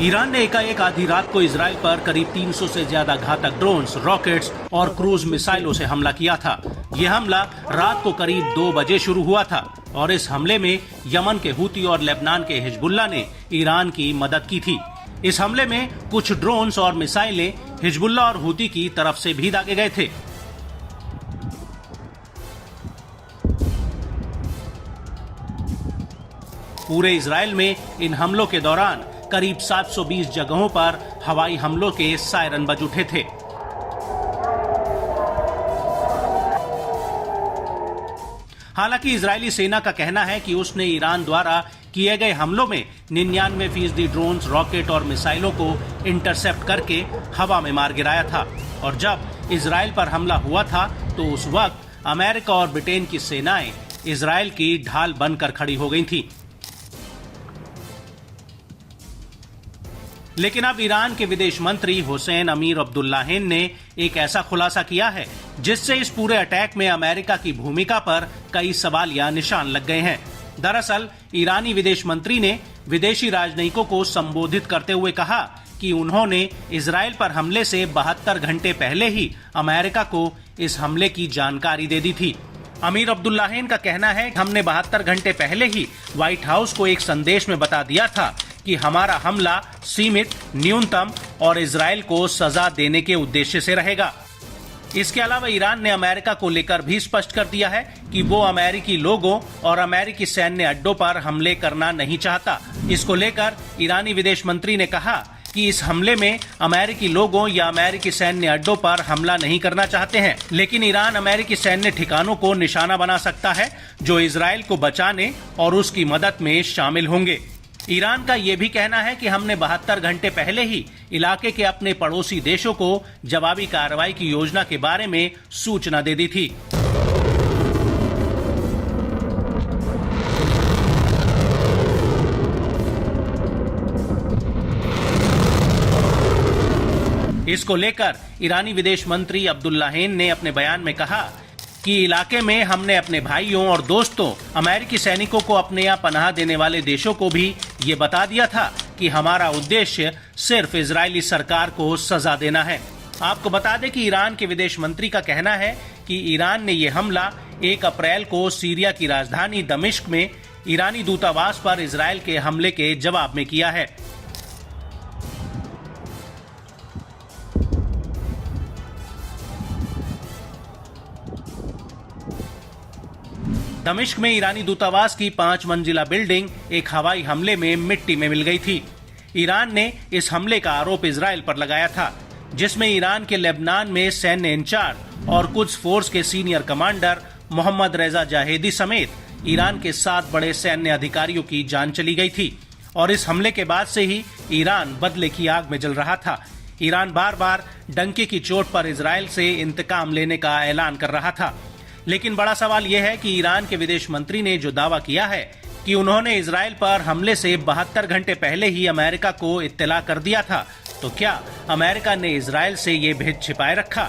Iran ने एकाएक आधी रात को इजराइल पर करीब 300 से ज्यादा घातक ड्रोन्स, रॉकेट्स और क्रूज मिसाइलों से हमला किया था। यह हमला रात को करीब 2 बजे शुरू हुआ था और इस हमले में यमन के हूती और लेबनान के हिजबुल्लाह ने ईरान की मदद की थी। इस हमले में कुछ ड्रोन्स और मिसाइलें हिजबुल्लाह और हूती की तरफ से भी दागे गए थे। पूरे इजराइल में इन हमलों के दौरान करीब 720 जगहों पर हवाई हमलों के सायरन बज उठे थे। हालांकि इजरायली सेना का कहना है कि उसने ईरान द्वारा किए गए हमलों में 99% ड्रोन्स, रॉकेट और मिसाइलों को इंटरसेप्ट करके हवा में मार गिराया था और जब इजराइल पर हमला हुआ था तो उस वक्त अमेरिका और ब्रिटेन की सेनाएं इजराइल की ढाल बनकर खड़ी हो गई थीं। लेकिन अब ईरान के विदेश मंत्री हुसैन अमीर अब्दुल्लाहिन ने एक ऐसा खुलासा किया है जिससे इस पूरे अटैक में अमेरिका की भूमिका पर कई सवालिया निशान लग गए हैं। दरअसल ईरानी विदेश मंत्री ने विदेशी राजनयिकों को संबोधित करते हुए कहा कि उन्होंने इजराइल पर हमले से 72 घंटे पहले ही अमेरिका को इस हमले की जानकारी दे दी थी। अमीर अब्दुल्लाहिन का कहना है कि हमने 72 घंटे पहले ही व्हाइट हाउस को एक संदेश में बता दिया था कि हमारा हमला सीमित, न्यूनतम और इजराइल को सजा देने के उद्देश्य से रहेगा। इसके अलावा ईरान ने अमेरिका को लेकर भी स्पष्ट कर दिया है कि वो अमेरिकी लोगों और अमेरिकी सैन्य अड्डों पर हमले करना नहीं चाहता। इसको लेकर ईरानी विदेश मंत्री ने कहा कि इस हमले में अमेरिकी लोगों या अमेरिकी सैन्य अड्डों पर हमला नहीं करना चाहते हैं, लेकिन ईरान अमेरिकी सैन्य ठिकानों को निशाना बना सकता है जो इजराइल को बचाने और उसकी मदद में शामिल होंगे। ईरान का यह भी कहना है कि हमने 72 घंटे पहले ही इलाके के अपने पड़ोसी देशों को जवाबी कार्रवाई की योजना के बारे में सूचना दे दी थी। इसको लेकर ईरानी विदेश मंत्री अब्दुल्लाहिन ने अपने बयान में कहा कि इलाके में हमने अपने भाइयों और दोस्तों अमेरिकी सैनिकों को अपने यहाँ पनाह देने वाले देशों को भी ये बता दिया था कि हमारा उद्देश्य सिर्फ इजरायली सरकार को सजा देना है। आपको बता दें कि ईरान के विदेश मंत्री का कहना है कि ईरान ने ये हमला 1 अप्रैल को सीरिया की राजधानी दमिश्क में ईरानी दूतावास पर इजरायल के हमले के जवाब में किया है। दमिश्क में ईरानी दूतावास की 5 मंजिला बिल्डिंग एक हवाई हमले में मिट्टी में मिल गई थी। ईरान ने इस हमले का आरोप इजराइल पर लगाया था, जिसमें ईरान के लेबनान में सैन्य इंचार्ज और कुछ फोर्स के सीनियर कमांडर मोहम्मद रेजा जाहेदी समेत ईरान के 7 बड़े सैन्य अधिकारियों की जान चली गई थी और इस हमले के बाद से ही ईरान बदले की आग में जल रहा था। ईरान बार बार डंके की चोट पर इजराइल से इंतकाम लेने का ऐलान कर रहा था। लेकिन बड़ा सवाल यह है कि ईरान के विदेश मंत्री ने जो दावा किया है कि उन्होंने इजराइल पर हमले से 72 घंटे पहले ही अमेरिका को इत्तला कर दिया था, तो क्या अमेरिका ने इजराइल से ये भेद छिपाए रखा?